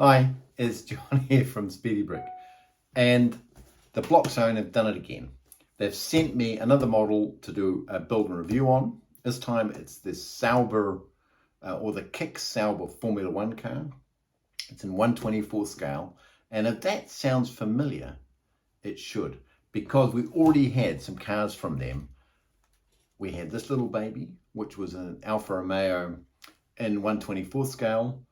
Hi, it's John here from Speedy Brick, and TheBlockZone have done it again. They've sent me another model to do a build and review on. This time it's this Sauber or the KICK Sauber Formula One car. It's in 1/24 scale, and if that sounds familiar, it should, because we already had some cars from them. We had this little baby, which was an Alfa Romeo in 1/24 scale.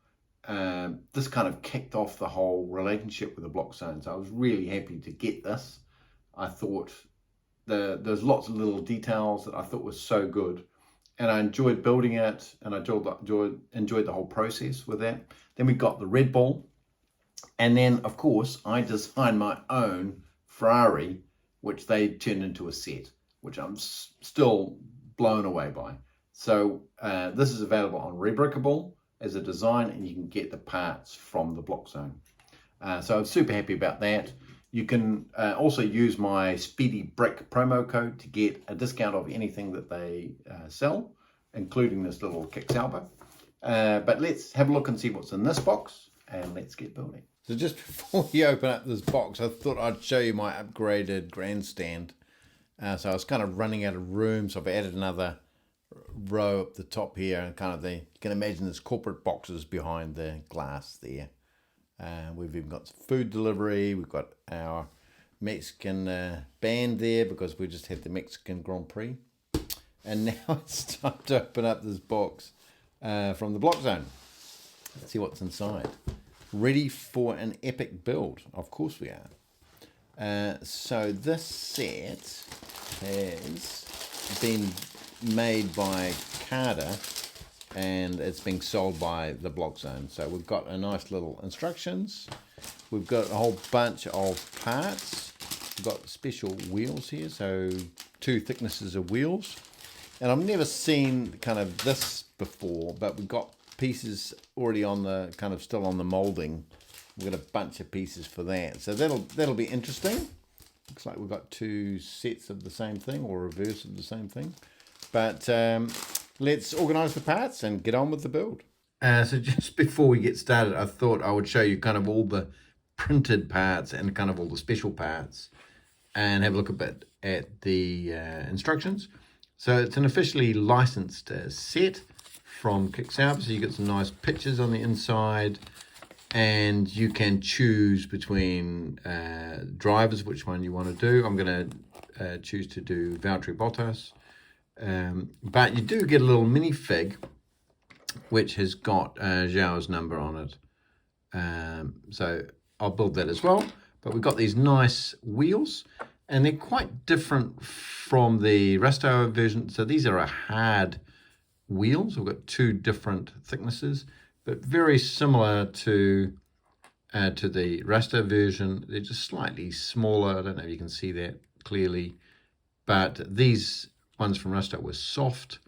This kind of kicked off the whole relationship with the TheBlockZone. So I was really happy to get this. I thought there's lots of little details that I thought was so good, and I enjoyed building it, and I enjoyed the whole process with that. Then we got the Red Bull, and then of course I designed my own Ferrari, which they turned into a set, which I'm still blown away by. So this is available on Rebrickable as a design, and you can get the parts from the TheBlockZone. So I'm super happy about that. You can also use my Speedy Brick promo code to get a discount of anything that they sell, including this little KICK Sauber. But let's have a look and see what's in this box, and let's get building. So just before you open up this box, I thought I'd show you my upgraded grandstand. So I was kind of running out of room, so I've added another row up the top here, and kind of you can imagine there's corporate boxes behind the glass there. We've even got food delivery. We've got our Mexican band there because we just had the Mexican Grand Prix. And now it's time to open up this box from the TheBlockZone. Let's see what's inside. Ready for an epic build? Of course we are. So this set has been made by CADA, and it's being sold by the TheBlockZone. So we've got a nice little instructions. We've got a whole bunch of parts. We've got special wheels here, so 2 thicknesses of wheels. And I've never seen kind of this before, but we've got pieces already on the kind of still on the molding. We've got a bunch of pieces for that, so that'll be interesting. Looks like we've got 2 sets of the same thing, or reverse of the same thing. But let's organize the parts and get on with the build. So just before we get started, I thought I would show you kind of all the printed parts and kind of all the special parts, and have a look a bit at the instructions. So it's an officially licensed set from KICK Sauber, so you get some nice pictures on the inside, and you can choose between drivers, which one you want to do. I'm going to choose to do Valtteri Bottas. But you do get a little minifig which has got Zhao's number on it. So I'll build that as well. But we've got these nice wheels, and they're quite different from the RASTAR version. So these are a hard wheels. We've got 2 different thicknesses, but very similar to the RASTAR version. They're just slightly smaller. I don't know if you can see that clearly, but these ones from RASTAR were soft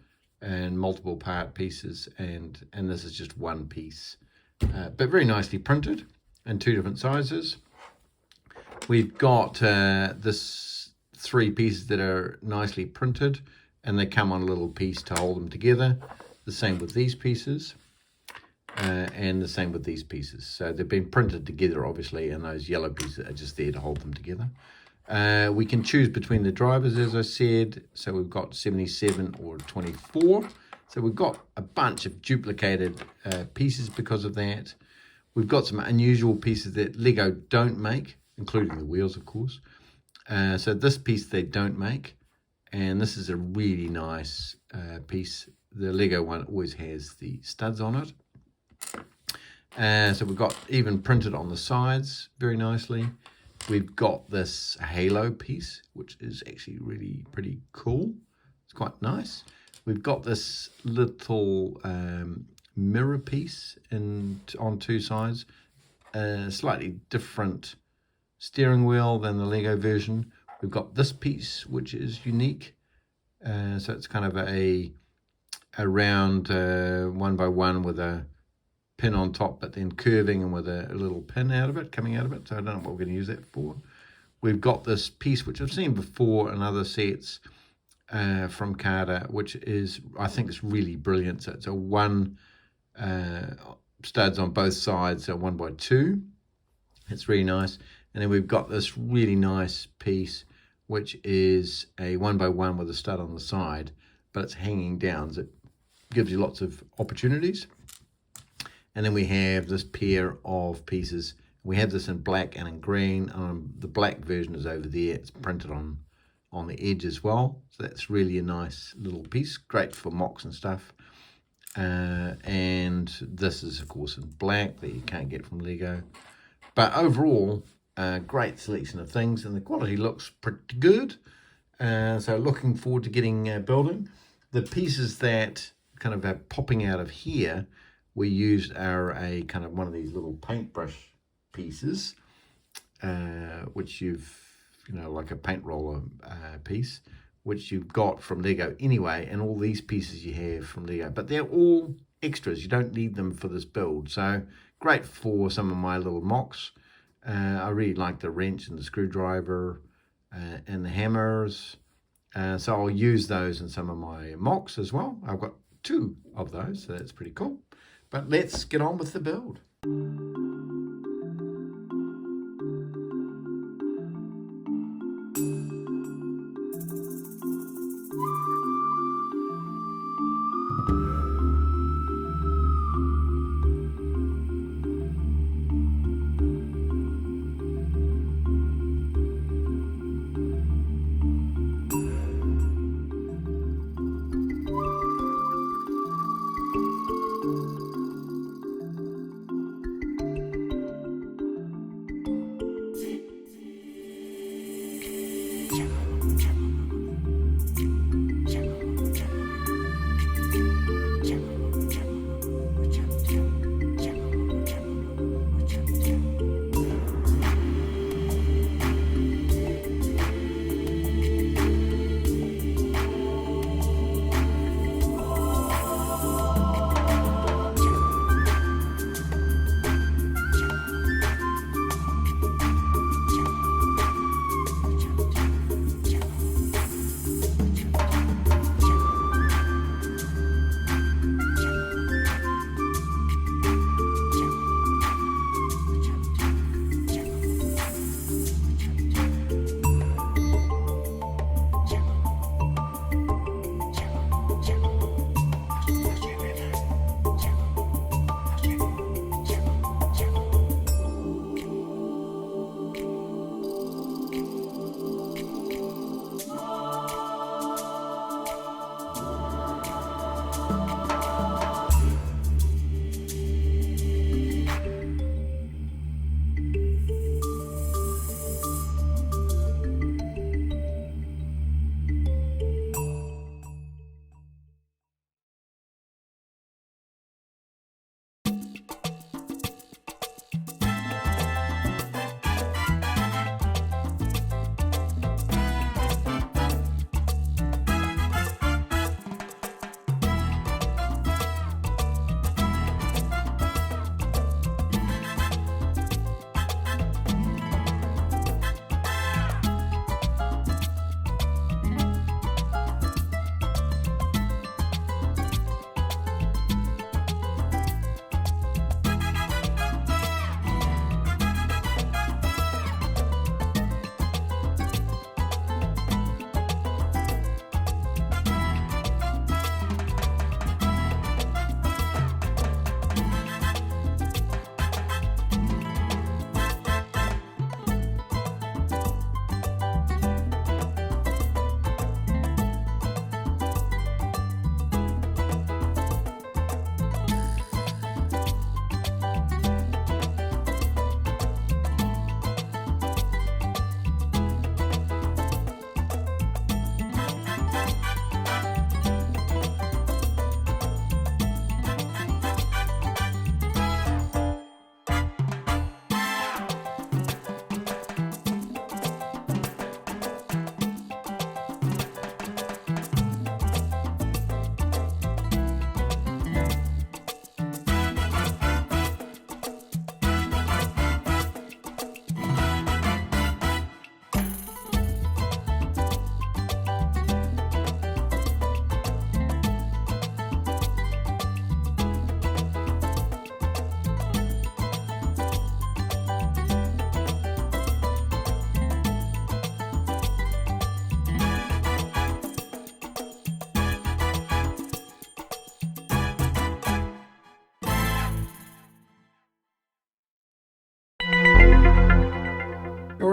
and multiple part pieces, and this is just one piece, but very nicely printed in 2 different sizes. We've got this 3 pieces that are nicely printed, and they come on a little piece to hold them together. The same with these pieces, and the same with these pieces. So they've been printed together, obviously, and those yellow pieces are just there to hold them together. We can choose between the drivers, as I said. So we've got 77 or 24. So we've got a bunch of duplicated pieces because of that. We've got some unusual pieces that Lego don't make, including the wheels, of course. So this piece they don't make, and this is a really nice piece. The Lego one always has the studs on it. So we've got even printed on the sides very nicely. We've got this halo piece, which is actually really pretty cool. It's quite nice. We've got this little mirror piece on 2 sides. Slightly different steering wheel than the Lego version. We've got this piece, which is unique. So it's kind of a round 1x1 with a pin on top, but then curving and with a little pin out of it, coming out of it. So I don't know what we're going to use that for. We've got this piece, which I've seen before in other sets from CADA, which is, I think it's really brilliant. So it's a 1 studs on both sides are 1x2. It's really nice. And then we've got this really nice piece, which is a 1x1 with a stud on the side, but it's hanging down, so it gives you lots of opportunities. And then we have this pair of pieces. We have this in black and in green. The black version is over there. It's printed on the edge as well. So that's really a nice little piece, great for mocs and stuff. And this is, of course, in black that you can't get from Lego. But overall, great selection of things, and the quality looks pretty good. So looking forward to getting building. The pieces that kind of are popping out of here we used are a kind of one of these little paintbrush pieces, which like a paint roller piece, which you've got from Lego anyway, and all these pieces you have from Lego, but they're all extras. You don't need them for this build. So great for some of my little mocs. I really like the wrench and the screwdriver and the hammers. So I'll use those in some of my mocs as well. I've got 2 of those, so that's pretty cool. But let's get on with the build.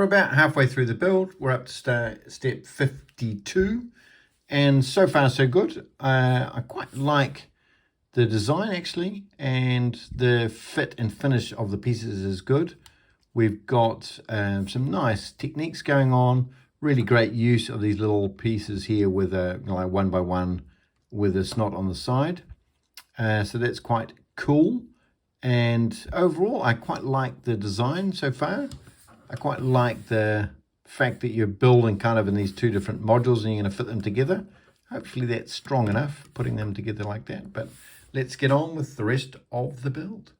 we're about halfway through the build. We're up to step 52, and so far so good. I quite like the design actually, and the fit and finish of the pieces is good. We've got some nice techniques going on. Really great use of these little pieces here with a like 1x1 with a snot on the side. So that's quite cool. And overall, I quite like the design so far. I quite like the fact that you're building kind of in these two different modules and you're going to fit them together. Hopefully that's strong enough, putting them together like that. But let's get on with the rest of the build.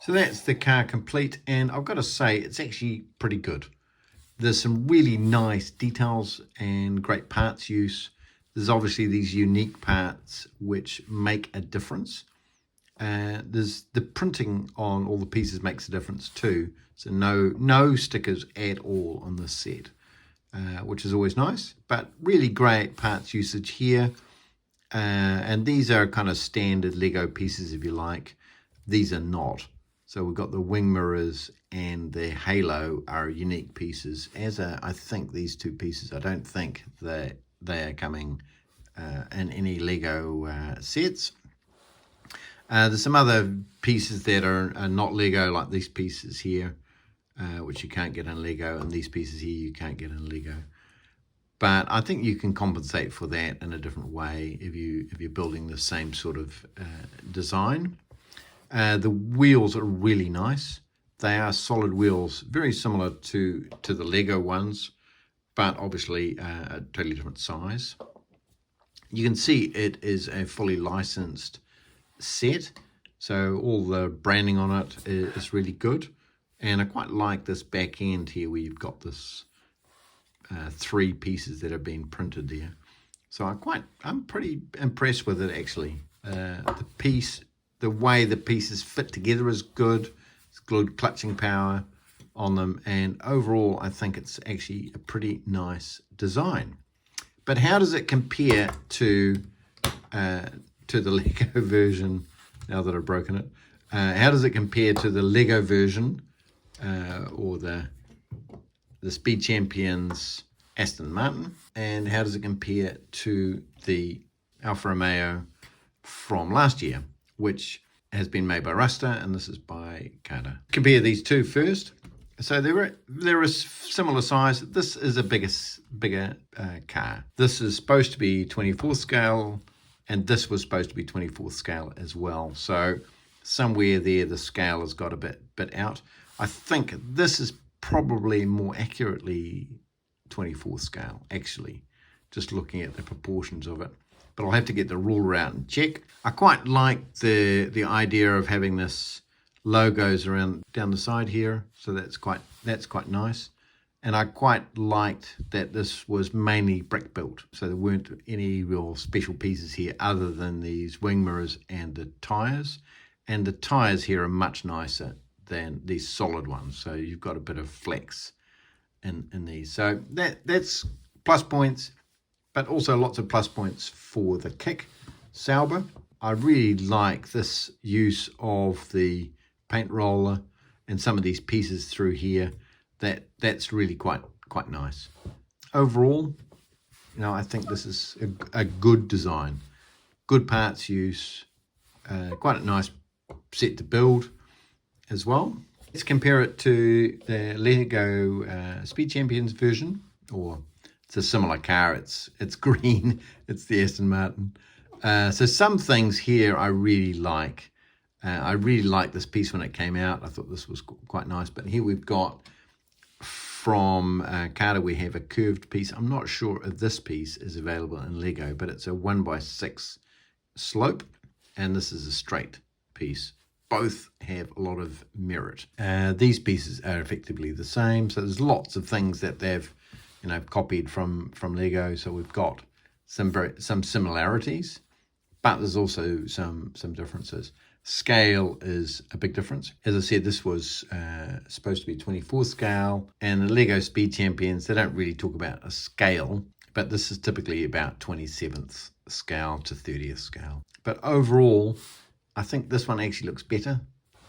So that's the car complete, and I've got to say it's actually pretty good. There's some really nice details and great parts use. There's obviously these unique parts which make a difference. There's the printing on all the pieces makes a difference too. So no stickers at all on this set, which is always nice, but really great parts usage here. And these are kind of standard Lego pieces, if you like. These are not. So we've got the wing mirrors and the halo are unique pieces, as are, I think, these two pieces. I don't think that they are coming in any Lego sets. There's some other pieces that are not Lego, like these pieces here, which you can't get in Lego, and these pieces here you can't get in Lego. But I think you can compensate for that in a different way if you're building the same sort of design. The wheels are really nice. They are solid wheels, very similar to the Lego ones, but obviously a totally different size. You can see it is a fully licensed set, so all the branding on it is really good. And I quite like this back end here where you've got this 3 pieces that have been printed there. So I'm pretty impressed with it actually. The way the pieces fit together is good. It's good clutching power on them, and overall I think it's actually a pretty nice design. But how does it compare to the Lego version? Now that I've broken it, how does it compare to the Lego version or the Speed Champions Aston Martin? And how does it compare to the Alfa Romeo from last year, which has been made by RASTAR, and this is by CADA? Compare these two first. So they're a similar size. This is a bigger car. This is supposed to be 24th scale, and this was supposed to be 24th scale as well. So somewhere there, the scale has got a bit out. I think this is probably more accurately 24th scale, actually, just looking at the proportions of it. But I'll have to get the ruler out and check. I quite like the idea of having this logos around down the side here, so that's quite nice. And I quite liked that this was mainly brick built, so there weren't any real special pieces here other than these wing mirrors and the tires. And the tires here are much nicer than these solid ones, so you've got a bit of flex in these. So that's plus points, but also lots of plus points for the KICK Sauber. I really like this use of the paint roller and some of these pieces through here. That's really quite nice. Overall, I think this is a good design, good parts use, quite a nice set to build as well. Let's compare it to the Lego Speed Champions version, or it's a similar car. It's green. It's the Aston Martin. So some things here I really like. I really liked this piece when it came out. I thought this was quite nice. But here we've got from CADA, we have a curved piece. I'm not sure if this piece is available in Lego, but it's a 1x6 slope, and this is a straight piece. Both have a lot of merit. These pieces are effectively the same. So there's lots of things that they've copied from Lego. So we've got some similarities, but there's also some differences. Scale is a big difference. As I said, this was supposed to be 24th scale, and the Lego Speed Champions, they don't really talk about a scale, but this is typically about 27th scale to 30th scale. But overall, I think this one actually looks better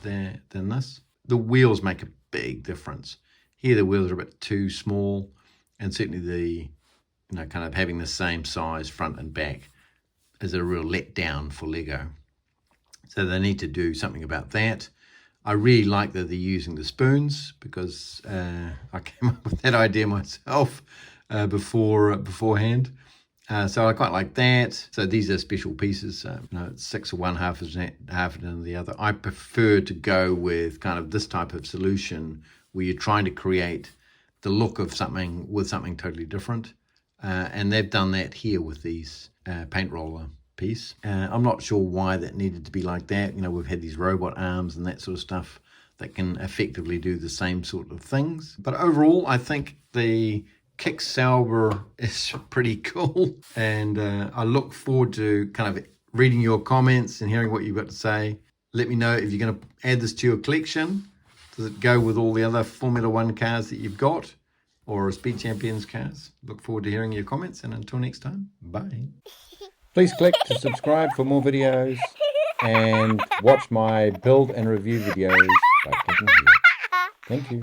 than this. The wheels make a big difference. Here the wheels are a bit too small, and certainly the kind of having the same size front and back is a real letdown for Lego. So they need to do something about that. I really like that they're using the spoons, because I came up with that idea myself beforehand. So I quite like that. So these are special pieces. It's 6 of one, half of the other. I prefer to go with kind of this type of solution where you're trying to create the look of something with something totally different. And they've done that here with these paint roller piece. I'm not sure why that needed to be like that. We've had these robot arms and that sort of stuff that can effectively do the same sort of things. But overall, I think the KICK Sauber is pretty cool, and I look forward to kind of reading your comments and hearing what you've got to say. Let me know if you're going to add this to your collection. Does it go with all the other Formula One cars that you've got, or Speed Champions cars? Look forward to hearing your comments, and until next time, bye. Please click to subscribe for more videos, and watch my build and review videos by clicking here. Thank you.